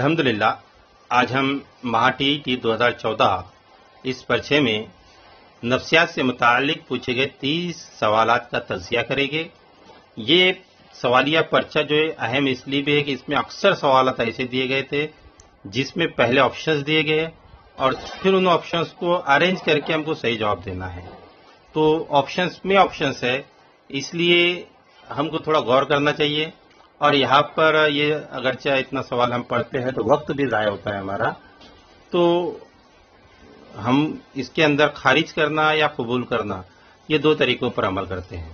الحمدللہ آج ہم مہا-TET 2014 اس پرچے میں نفسیات سے متعلق پوچھے گئے 30 سوالات کا تجزیہ کریں گے۔ یہ سوالیہ پرچہ جو ہے اہم اس لیے بھی ہے کہ اس میں اکثر سوالات ایسے دیے گئے تھے جس میں پہلے آپشنز دیے گئے اور پھر ان آپشنز کو ارینج کر کے ہم کو صحیح جواب دینا ہے۔ تو آپشنز میں آپشنز ہے، اس لیے ہم کو تھوڑا غور کرنا چاہیے، اور یہاں پر یہ اگرچہ اتنا سوال ہم پڑھتے ہیں تو وقت بھی ضائع ہوتا ہے ہمارا، تو ہم اس کے اندر خارج کرنا یا قبول کرنا یہ دو طریقوں پر عمل کرتے ہیں۔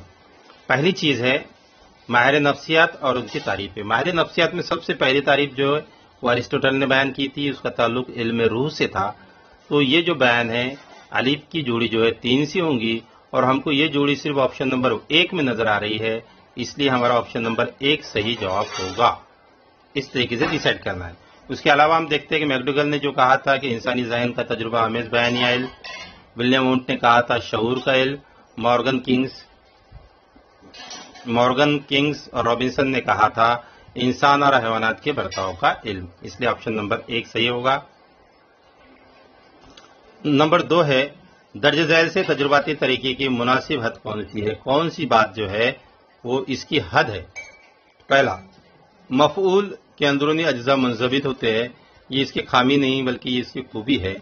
پہلی چیز ہے ماہر نفسیات اور ان کی تعریفیں۔ ماہر نفسیات میں سب سے پہلی تعریف جو ہے وہ ارسطوٹل نے بیان کی تھی، اس کا تعلق علم روح سے تھا۔ تو یہ جو بیان ہے الف کی جوڑی جو ہے 3 سے ہوں گی، اور ہم کو یہ جوڑی صرف آپشن نمبر 1 میں نظر آ رہی ہے، اس لیے ہمارا آپشن نمبر 1 صحیح جواب ہوگا۔ اس طریقے سے ڈیسائیڈ کرنا ہے۔ اس کے علاوہ ہم دیکھتے ہیں کہ میکڈوگل نے جو کہا تھا کہ انسانی ذہن کا تجربہ آمیز بیانیہ علم، ولیم وونٹ نے کہا تھا شعور کا علم، مورگن کنگز اور رابنسن نے کہا تھا انسان اور حیوانات کے برتاؤ کا علم، اس لیے آپشن نمبر 1 صحیح ہوگا۔ نمبر 2 ہے درج ذیل سے تجرباتی طریقے کی مناسب حد کون سی ہے، کون سی بات جو ہے وہ اس کی حد ہے۔ پہلا، مفعول کے اندرونی اجزاء منضبط ہوتے ہیں، یہ اس کی خامی نہیں بلکہ یہ اس کی خوبی ہے۔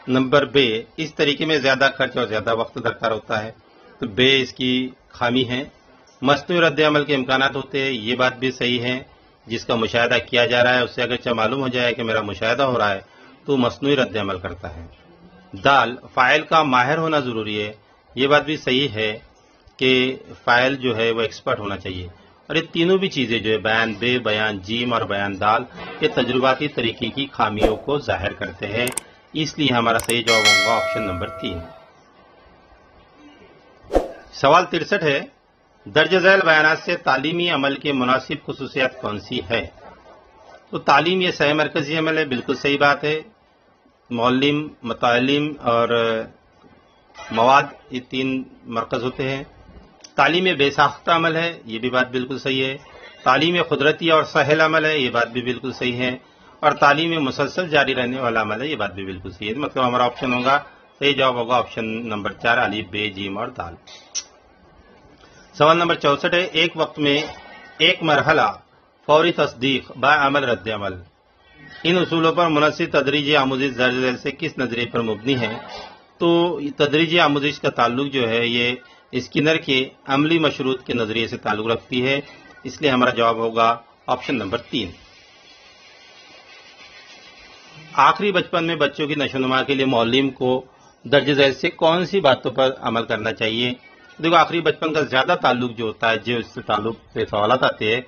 نمبر ب، اس طریقے میں زیادہ خرچ اور زیادہ وقت درکار ہوتا ہے، تو ب اس کی خامی ہے۔ مصنوعی رد عمل کے امکانات ہوتے ہیں، یہ بات بھی صحیح ہے، جس کا مشاہدہ کیا جا رہا ہے اس سے اگرچہ معلوم ہو جائے کہ میرا مشاہدہ ہو رہا ہے تو مصنوعی رد عمل کرتا ہے۔ دال، فاعل کا ماہر ہونا ضروری ہے، یہ بات بھی صحیح ہے کہ فاعل جو ہے وہ ایکسپرٹ ہونا چاہیے، اور یہ تینوں بھی چیزیں جو ہے بیان بے، بیان جیم اور بیان دال، یہ تجرباتی طریقے کی خامیوں کو ظاہر کرتے ہیں، اس لیے ہمارا صحیح جواب ہوگا آپشن نمبر 3۔ سوال 63 ہے درج ذیل بیانات سے تعلیمی عمل کی مناسب خصوصیات کون سی ہے؟ تو تعلیم یہ سہ مرکزی عمل ہے، بالکل صحیح بات ہے۔ معلم، متعلم اور مواد، یہ 3 مرکز ہوتے ہیں۔ تعلیم بے ساختہ عمل ہے، یہ بھی بات بالکل صحیح ہے۔ تعلیم قدرتی اور سہل عمل ہے، یہ بات بھی بالکل صحیح ہے۔ اور تعلیم مسلسل جاری رہنے والا عمل ہے، یہ بات بھی بالکل صحیح ہے۔ مطلب ہمارا آپشن ہوگا، صحیح جواب ہوگا آپشن نمبر 4 الف ب جیم اور دال۔ سوال نمبر 64 ہے ایک وقت میں ایک مرحلہ فوری تصدیق با عمل رد عمل، ان اصولوں پر منحصر تدریجی آموزش درج ذیل سے کس نظریے پر مبنی ہے؟ تو تدریجی آموزش کا تعلق جو ہے یہ اسکینر کے عملی مشروط کے نظریے سے تعلق رکھتی ہے، اس لیے ہمارا جواب ہوگا آپشن نمبر 3۔ آخری بچپن میں بچوں کی نشوونما کے لیے معلم کو درج ذیل سے کون سی باتوں پر عمل کرنا چاہیے؟ دیکھو، آخری بچپن کا زیادہ تعلق جو ہوتا ہے، جو اس سے تعلق سے سوالات آتے ہیں،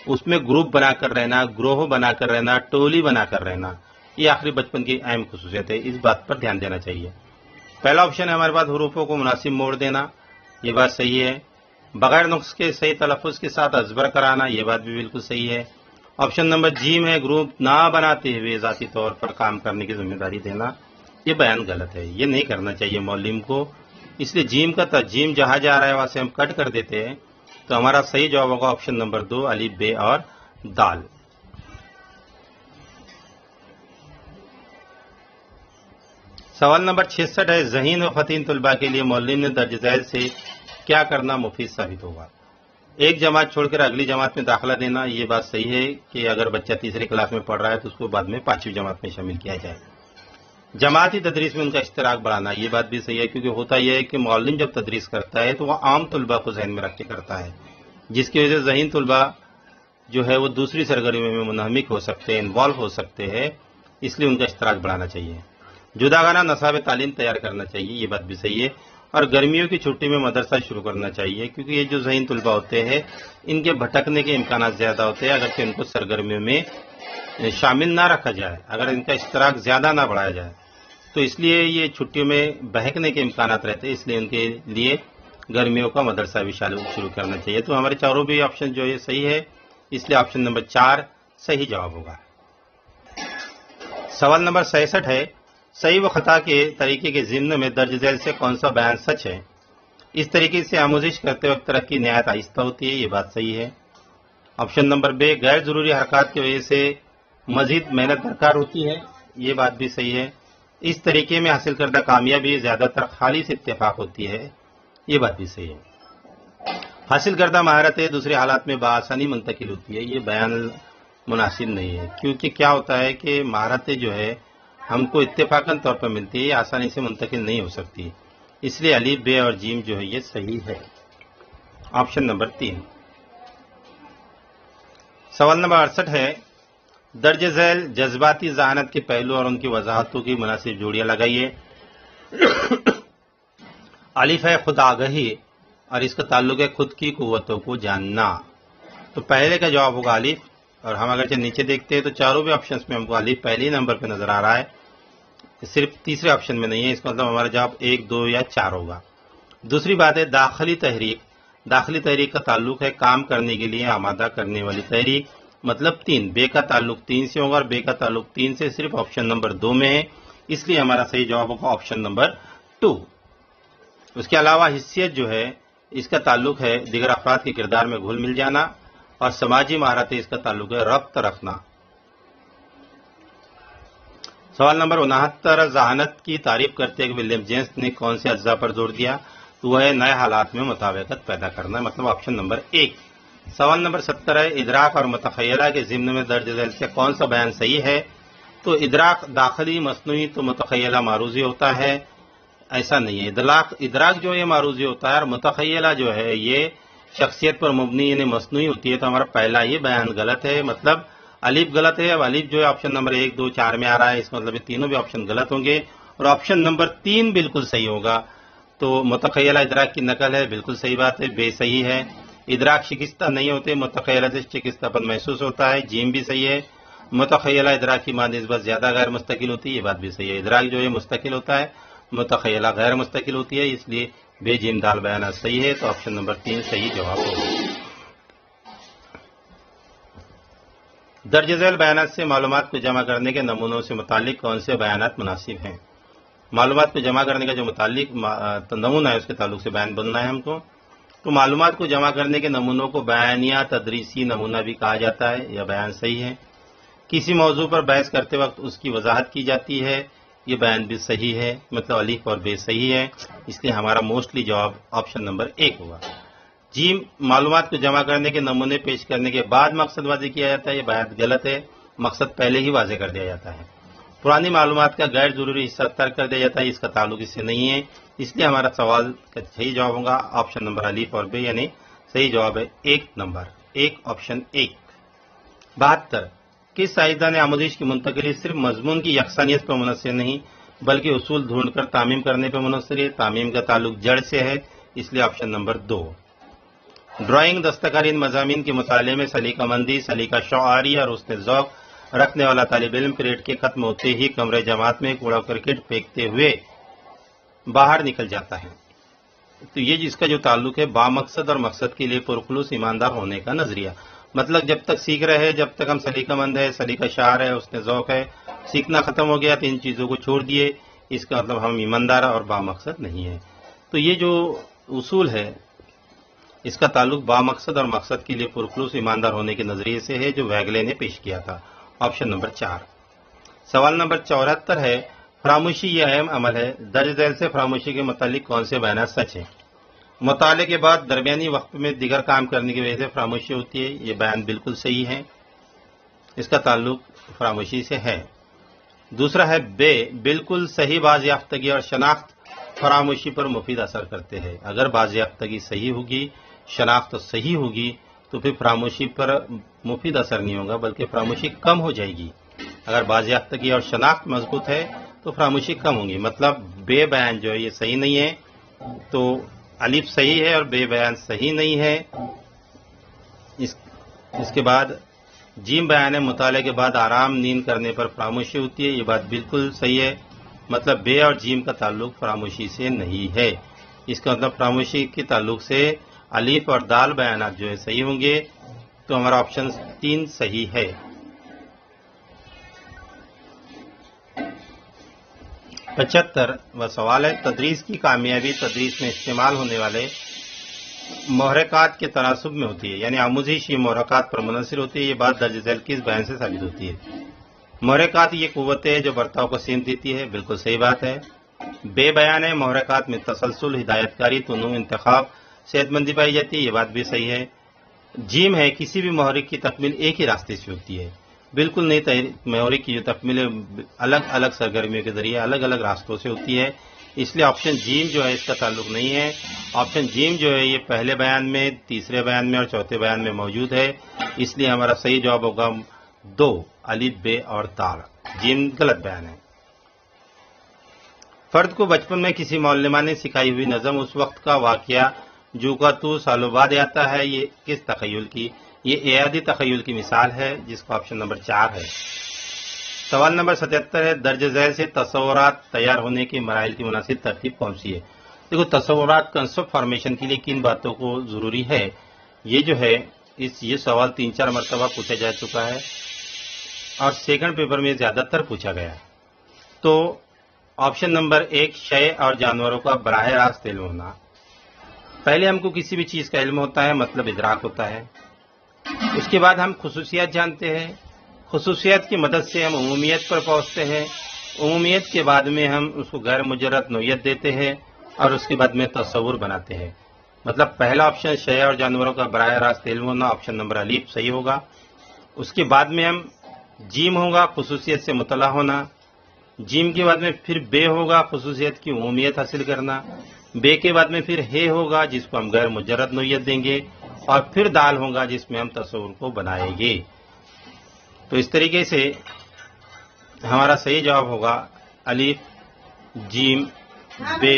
اس میں گروپ بنا کر رہنا، گروہ بنا کر رہنا، ٹولی بنا کر رہنا، یہ آخری بچپن کی اہم خصوصیت ہے، اس بات پر دھیان دینا چاہیے۔ پہلا آپشن ہے ہمارے پاس حروفوں کو مناسب موڑ دینا، یہ بات صحیح ہے۔ بغیر نقص کے صحیح تلفظ کے ساتھ ازبر کرانا، یہ بات بھی بالکل صحیح ہے۔ آپشن نمبر جیم ہے گروپ نہ بناتے ہوئے ذاتی طور پر کام کرنے کی ذمہ داری دینا، یہ بیان غلط ہے، یہ نہیں کرنا چاہیے معلم کو، اس لیے جیم کا ترجیم جہاں جا رہا ہے وہاں سے ہم کٹ کر دیتے ہیں، تو ہمارا صحیح جواب ہوگا آپشن نمبر 2 الف ب اور دال۔ سوال نمبر 66 ہے ذہین و فطین طلباء کے لیے معلم نے درج ذیل سے کیا کرنا مفید ثابت ہوگا؟ ایک جماعت چھوڑ کر اگلی جماعت میں داخلہ دینا، یہ بات صحیح ہے کہ اگر بچہ تیسری کلاس میں پڑھ رہا ہے تو اس کو بعد میں 5ویں جماعت میں شامل کیا جائے۔ جماعتی تدریس میں ان کا اشتراک بڑھانا، یہ بات بھی صحیح ہے، کیونکہ ہوتا یہ ہے کہ معلم جب تدریس کرتا ہے تو وہ عام طلباء کو ذہن میں رکھ کے کرتا ہے، جس کی وجہ سے ذہین طلباء جو ہے وہ دوسری سرگرمیوں میں منہمک ہو سکتے ہیں، انوالو ہو سکتے ہیں، اس لیے ان کا اشتراک بڑھانا چاہیے۔ جداگانہ نصاب تعلیم تیار کرنا چاہیے، یہ بات بھی صحیح ہے، اور گرمیوں کی چھٹی میں مدرسہ شروع کرنا چاہیے، کیونکہ یہ جو ذہین طلباء ہوتے ہیں ان کے بھٹکنے کے امکانات زیادہ ہوتے ہیں اگرچہ ان کو سرگرمیوں میں شامل نہ رکھا جائے، اگر ان کا اشتراک زیادہ نہ بڑھایا جائے تو اس لیے یہ چھٹیوں میں بہکنے کے امکانات رہتے ہیں، اس لیے ان کے لیے گرمیوں کا مدرسہ بھی شروع کرنا چاہیے۔ تو ہمارے چاروں بھی آپشن جو ہے صحیح ہے، اس لیے آپشن نمبر 4 صحیح جواب ہوگا۔ سوال نمبر 66 ہے صحیح و خطا کے طریقے کے ضمن میں درج ذیل سے کون سا بیان سچ ہے؟ اس طریقے سے آموزش کرتے وقت ترقی نہایت آہستہ ہوتی ہے، یہ بات صحیح ہے۔ آپشن نمبر ب غیر ضروری حرکات کی وجہ سے مزید محنت درکار ہوتی ہے، یہ بات بھی صحیح ہے۔ اس طریقے میں حاصل کردہ کامیابی زیادہ تر خالص اتفاق ہوتی ہے، یہ بات بھی صحیح ہے۔ حاصل کردہ مہارتیں دوسرے حالات میں بآسانی منتقل ہوتی ہے، یہ بیان مناسب نہیں ہے، کیونکہ کیا ہوتا ہے کہ مہارتیں جو ہے ہم کو اتفاقاً طور پر ملتی ہے، یہ آسانی سے منتقل نہیں ہو سکتی، اس لیے الف ب اور جیم جو ہے یہ صحیح ہے۔ Option number 3۔ سوال نمبر 68 ہے، درج ذیل جذباتی ذہانت کے پہلو اور ان کی وضاحتوں کی مناسب جوڑیاں لگائیے۔ الف ہے خود آگہی اور اس کا تعلق ہے خود کی قوتوں کو جاننا، تو پہلے کا جواب ہوگا الف، اور ہم اگرچہ نیچے دیکھتے ہیں تو چاروں بھی آپشنز میں ہم کو الف پہلے ہی نمبر پہ نظر آ رہا ہے، صرف تیسرے آپشن میں نہیں ہے، اس کا مطلب ہمارا جواب 1، 2 یا 4 ہوگا۔ دوسری بات ہے داخلی تحریک، داخلی تحریک کا تعلق ہے کام کرنے کے لیے آمادہ کرنے والی تحریک، مطلب 3، بے کا تعلق 3 سے ہوگا اور بے کا تعلق 3 سے صرف آپشن نمبر 2 میں ہے، اس لیے ہمارا صحیح جواب ہوگا آپشن نمبر 2۔ اس کے علاوہ حیثیت جو ہے اس کا تعلق ہے دیگر افراد کے کردار میں گھل مل جانا، اور سماجی مہارتیں اس کا تعلق ہے ربط رکھنا۔ سوال نمبر 69، ذہانت کی تعریف کرتے ہوئے ولیم جیمس نے کون سے اجزاء پر زور دیا؟ تو وہ ہے نئے حالات میں مطابقت پیدا کرنا، مطلب آپشن نمبر 1۔ سوال نمبر 70 ہے، ادراک اور متخیلہ کے ضمن میں درج ذیل سے کون سا بیان صحیح ہے؟ تو ادراک داخلی مصنوعی تو متخیلہ معروضی ہوتا ہے، ایسا نہیں ہے، ادراک جو ہے معروضی ہوتا ہے، اور متخیلہ جو ہے یہ شخصیت پر مبنی یعنی مصنوعی ہوتی ہے، تو ہمارا پہلا یہ بیان غلط ہے، مطلب الف غلط ہے۔ اب الف جو ہے آپشن نمبر 1، 2، 4 میں آ رہا ہے، اس کا مطلب یہ تینوں بھی آپشن غلط ہوں گے، اور آپشن نمبر 3 بالکل صحیح ہوگا۔ تو متخیلہ ادراک کی نقل ہے، بالکل صحیح بات ہے، بے صحیح ہے۔ ادراک شکستہ نہیں ہوتے، متخیلہ سے شکستہ پن محسوس ہوتا ہے، جیم بھی صحیح ہے۔ متخیلہ ادراک کی ماں نسبت زیادہ غیر مستقل ہوتی ہے، یہ بات بھی صحیح ہے، ادراک جو ہے مستقل ہوتا ہے، متخیلہ غیر مستقل ہوتی ہے، اس لیے بے جیم دال بیانات صحیح ہے، تو آپشن نمبر 3 صحیح جواب ہوگا۔ درج ذیل بیانات سے معلومات کو جمع کرنے کے نمونوں سے متعلق کون سے بیانات مناسب ہیں؟ معلومات کو جمع کرنے کا جو متعلق نمونہ ہے اس کے تعلق سے بیان بننا ہے ہم کو، تو معلومات کو جمع کرنے کے نمونوں کو بیانیہ تدریسی نمونہ بھی کہا جاتا ہے، یہ بیان صحیح ہے۔ کسی موضوع پر بحث کرتے وقت اس کی وضاحت کی جاتی ہے، یہ بیان بھی صحیح ہے، مطلب الف اور بے صحیح ہے، اس لیے ہمارا موسٹلی جواب آپشن نمبر 1 ہوگا۔ جیم معلومات کو جمع کرنے کے نمونے پیش کرنے کے بعد مقصد واضح کیا جاتا ہے، یہ بیان غلط ہے، مقصد پہلے ہی واضح کر دیا جاتا ہے۔ پرانی معلومات کا غیر ضروری حصہ ترک کر دیا جاتا ہے، اس کا تعلق اس سے نہیں ہے، اس لیے ہمارا سوال کا صحیح جواب ہوگا آپشن نمبر الف اور بے، یعنی صحیح جواب ہے 1 آپشن 1۔ 72، کس سائنسدان آموزش کی منتقلی صرف مضمون کی یکسانیت پر منحصر نہیں بلکہ اصول ڈھونڈ کر تعمیم کرنے پر منحصر ہے؟ تعمیم کا تعلق جڑ سے ہے، اس لیے آپشن نمبر 2۔ ڈرائنگ دستکاری ان مضامین کے مطالعے میں سلیقہ مندی، سلیقہ شعاری اور حسن ذوق رکھنے والا طالب علم پیریڈ کے ختم ہوتے ہی کمرے جماعت میں کوڑا کرکٹ پھینکتے ہوئے باہر نکل جاتا ہے، تو یہ جس کا جو تعلق ہے بامقصد اور مقصد کے لیے پرخلوص ایماندار ہونے کا نظریہ، مطلب جب تک سیکھ رہے ہیں، جب تک ہم سلیقہ مند ہے، سلیقہ شعار ہے، حسن ذوق ہے، سیکھنا ختم ہو گیا تو ان چیزوں کو چھوڑ دیے، اس کا مطلب ہم ایماندار اور بامقصد نہیں ہے۔ تو یہ جو اصول ہے اس کا تعلق بامقصد اور مقصد کے لیے پرخلوص ایماندار ہونے کے نظریے سے ہے، جو ویگلے نے پیش کیا تھا، آپشن نمبر 4۔ سوال نمبر 74 ہے، فراموشی یہ اہم عمل ہے، درج ذیل سے فراموشی کے متعلق کون سے بیانات سچ ہیں؟ مطالعے کے بعد درمیانی وقت میں دیگر کام کرنے کی وجہ سے فراموشی ہوتی ہے، یہ بیان بالکل صحیح ہے، اس کا تعلق فراموشی سے ہے۔ دوسرا ہے بے، بالکل صحیح بازیافتگی اور شناخت فراموشی پر مفید اثر کرتے ہیں، اگر بازیافتگی صحیح ہوگی، شناخت صحیح ہوگی تو پھر فراموشی پر مفید اثر نہیں ہوگا بلکہ فراموشی کم ہو جائے گی۔ اگر بازیافتگی اور شناخت مضبوط ہے تو فراموشی کم ہوگی، مطلب بے بیان جو ہے یہ صحیح نہیں ہے، تو الف صحیح ہے اور بے بیان صحیح نہیں ہے۔ اس کے بعد جیم بیان ہے، مطالعے کے بعد آرام نیند کرنے پر فراموشی ہوتی ہے، یہ بات بالکل صحیح ہے، مطلب بے اور جیم کا تعلق فراموشی سے نہیں ہے، اس کا مطلب فراموشی کے تعلق سے الف اور دال بیانات جو ہے صحیح ہوں گے، تو ہمارا آپشن 3 صحیح ہے۔ 75واں سوال ہے، تدریس کی کامیابی تدریس میں استعمال ہونے والے محرکات کے تناسب میں ہوتی ہے، یعنی آموزشی محرکات پر منحصر ہوتی ہے، یہ بات درج ذیل کس بیان سے ثابت ہوتی ہے؟ محرکات یہ قوتیں ہیں جو برتاؤ کو سمت دیتی ہے، بالکل صحیح بات ہے۔ بے بیان ہے، محرکات میں تسلسل، ہدایت کاری، تنوع، انتخاب، صحت مندی پائی جاتی ہے، یہ بات بھی صحیح ہے۔ جیم ہے، کسی بھی محرک کی تکمیل ایک ہی راستے سے ہوتی ہے، بالکل نہیں، محرک کی جو تکمیل الگ الگ سرگرمیوں کے ذریعے الگ الگ راستوں سے ہوتی ہے، اس لیے آپشن جیم جو ہے اس کا تعلق نہیں ہے۔ آپشن جیم جو ہے یہ پہلے بیان میں، تیسرے بیان میں اور چوتھے بیان میں موجود ہے، اس لیے ہمارا صحیح جواب ہوگا 2 الف بے اور تال۔ جیم غلط بیان ہے۔ فرد کو بچپن میں کسی معلمہ نے سکھائی ہوئی نظم اس وقت کا واقعہ جو کا تو سالوں بعد آتا ہے، یہ کس تخیل کی؟ یہ اعادی تخیل کی مثال ہے، جس کا آپشن نمبر 4 ہے۔ سوال نمبر 77 ہے، درج ذیل سے تصورات تیار ہونے کے مراحل کی مناسب ترتیب کون سی ہے؟ دیکھو، تصورات کنسپٹ فارمیشن کے لیے کن باتوں کو ضروری ہے، یہ جو ہے یہ سوال 3-4 مرتبہ پوچھا جا چکا ہے اور سیکنڈ پیپر میں زیادہ تر پوچھا گیا ہے۔ تو آپشن نمبر 1 شے اور جانوروں کا براہ راست علم ہونا۔ پہلے ہم کو کسی بھی چیز کا علم ہوتا ہے، مطلب ادراک ہوتا ہے، اس کے بعد ہم خصوصیات جانتے ہیں، خصوصیات کی مدد سے ہم عمومیت پر پہنچتے ہیں، عمومیت کے بعد میں ہم اس کو غیر مجرد نوعیت دیتے ہیں اور اس کے بعد میں تصور بناتے ہیں۔ مطلب پہلا آپشن شے اور جانوروں کا براہ راست علم ہونا، آپشن نمبر الف صحیح ہوگا۔ اس کے بعد میں ہم جیم ہوگا خصوصیت سے مطلع ہونا، جیم کے بعد میں پھر بے ہوگا خصوصیت کی عمومیت حاصل کرنا، بے کے بعد میں پھر ہے ہوگا جس کو ہم غیر مجرد نوعیت دیں گے، اور پھر دال ہوگا جس میں ہم تصور کو بنائیں گے۔ تو اس طریقے سے ہمارا صحیح جواب ہوگا الف جیم بے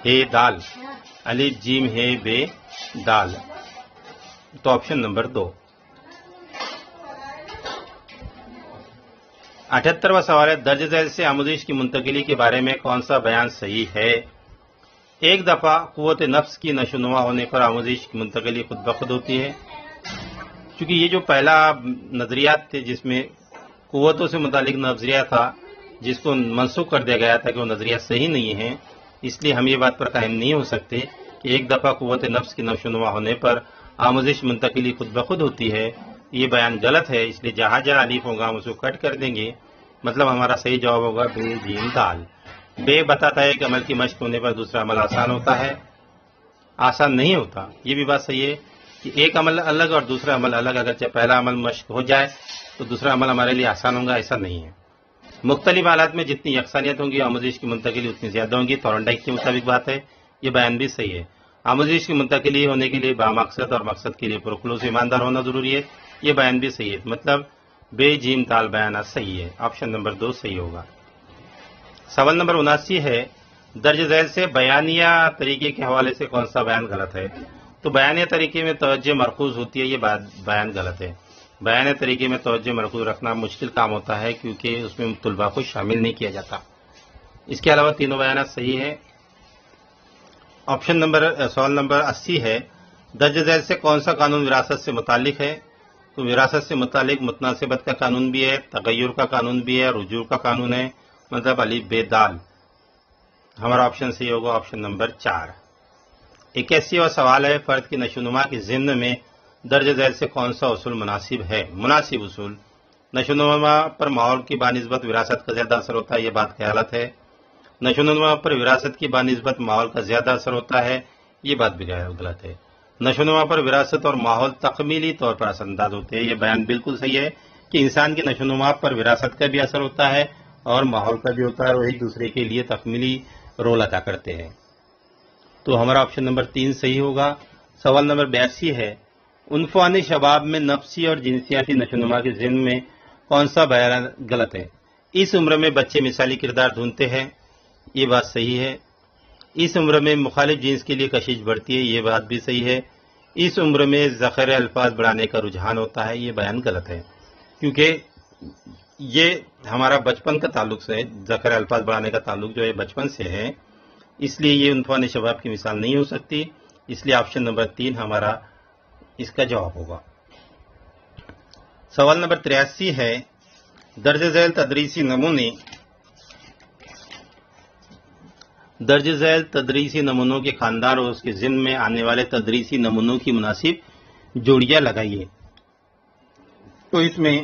ہے دال، الف جیم ہے بے دال، تو آپشن نمبر 2۔ 78واں سوال ہے، درج ذیل سے آموزش کی منتقلی کے بارے میں کون سا بیان صحیح ہے؟ ایک دفعہ قوت نفس کی نشوونما ہونے پر آموزش کی منتقلی خود بخود ہوتی ہے، کیونکہ یہ جو پہلا نظریات تھے جس میں قوتوں سے متعلق نظریہ تھا، جس کو منسوخ کر دیا گیا تھا کہ وہ نظریہ صحیح نہیں ہے، اس لیے ہم یہ بات پر قائم نہیں ہو سکتے کہ ایک دفعہ قوت نفس کی نشوونما ہونے پر آموزش منتقلی خود بخود ہوتی ہے، یہ بیان غلط ہے، اس لیے جہاں جہاں الف ہوگا ہم اس کو کٹ کر دیں گے، مطلب ہمارا صحیح جواب ہوگا بے جیم دال۔ بے بتاتا ہے کہ عمل کی مشق ہونے پر دوسرا عمل آسان ہوتا ہے، آسان نہیں ہوتا، یہ بھی بات صحیح ہے کہ ایک عمل الگ اور دوسرا عمل الگ، اگرچہ پہلا عمل مشق ہو جائے تو دوسرا عمل ہمارے لیے آسان ہوگا، ایسا نہیں ہے۔ مختلف حالات میں جتنی یکسانیت ہوگی آموزش کی منتقلی اتنی زیادہ ہوگی، تھورنڈائک کے مطابق بات ہے، یہ بیان بھی صحیح ہے۔ آموزش کی منتقلی ہونے کے لیے بامقصد اور مقصد کے لیے پرخلوص ایماندار ہونا ضروری ہے، یہ بیان بھی صحیح ہے، مطلب بے جیم دال بیانات صحیح ہے، آپشن نمبر 2 صحیح ہوگا۔ سوال نمبر 79 ہے، درج ذیل سے بیانیہ طریقے کے حوالے سے کون سا بیان غلط ہے؟ تو بیانیہ طریقے میں توجہ مرکوز ہوتی ہے، یہ بیان غلط ہے۔ بیانیہ طریقے میں توجہ مرکوز رکھنا مشکل کام ہوتا ہے کیونکہ اس میں طلباء کو شامل نہیں کیا جاتا۔ اس کے علاوہ تینوں بیانات صحیح ہیں۔ سوال نمبر 80 ہے، درج ذیل سے کون سا قانون وراثت سے متعلق ہے؟ تو وراثت سے متعلق متناسبت کا قانون بھی ہے، تغیر کا قانون بھی ہے، رجوع کا قانون ہے، مطلب الف بے دال، ہمارا آپشن صحیح ہوگا، آپشن نمبر 4۔ 81واں سوال ہے، فرد کی نشوونما کے ضمن میں درج ذیل سے کون سا اصول مناسب ہے؟ مناسب اصول، نشوونما پر ماحول کی بانسبت وراثت کا زیادہ اثر ہوتا ہے، یہ بات غلط ہے۔ نشوونما پر وراثت کی بانسبت ماحول کا زیادہ اثر ہوتا ہے، یہ بات بھی غلط ہے۔ نشوونما پر وراثت اور ماحول تکمیلی طور پر اثر انداز ہوتے ہیں، یہ بیان بالکل صحیح ہے کہ انسان کی نشوونما پر وراثت کا بھی اثر ہوتا ہے اور ماحول کا بھی ہوتا ہے، اور ایک دوسرے کے لیے تکمیلی رول ادا کرتے ہیں، تو ہمارا آپشن نمبر 3 صحیح ہوگا۔ سوال نمبر 82 ہے، عنفوانی شباب میں نفسی اور جنسیاتی نشوونما کے ضمن میں کون سا بیان غلط ہے؟ اس عمر میں بچے مثالی کردار ڈھونڈتے ہیں، یہ بات صحیح ہے۔ اس عمر میں مخالف جنس کے لیے کشش بڑھتی ہے، یہ بات بھی صحیح ہے۔ اس عمر میں ذخیرہ الفاظ بڑھانے کا رجحان ہوتا ہے، یہ بیان غلط ہے، کیونکہ یہ ہمارا بچپن کا تعلق سے، ذخیرہ الفاظ بڑھانے کا تعلق جو ہے بچپن سے ہے، اس لیے یہ عنفوانی شباب کی مثال نہیں ہو سکتی، اس لیے آپشن نمبر 3 ہمارا اس کا جواب ہوگا۔ سوال نمبر 83 ہے، درج ذیل تدریسی نمونوں کے خاندان اور اس کے ضمن میں آنے والے تدریسی نمونوں کی مناسب جوڑیاں لگائیے۔ تو اس میں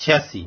86,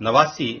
89,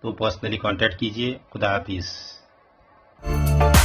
تو پرسنلی کانٹیکٹ کیجیے. خدا حافظ.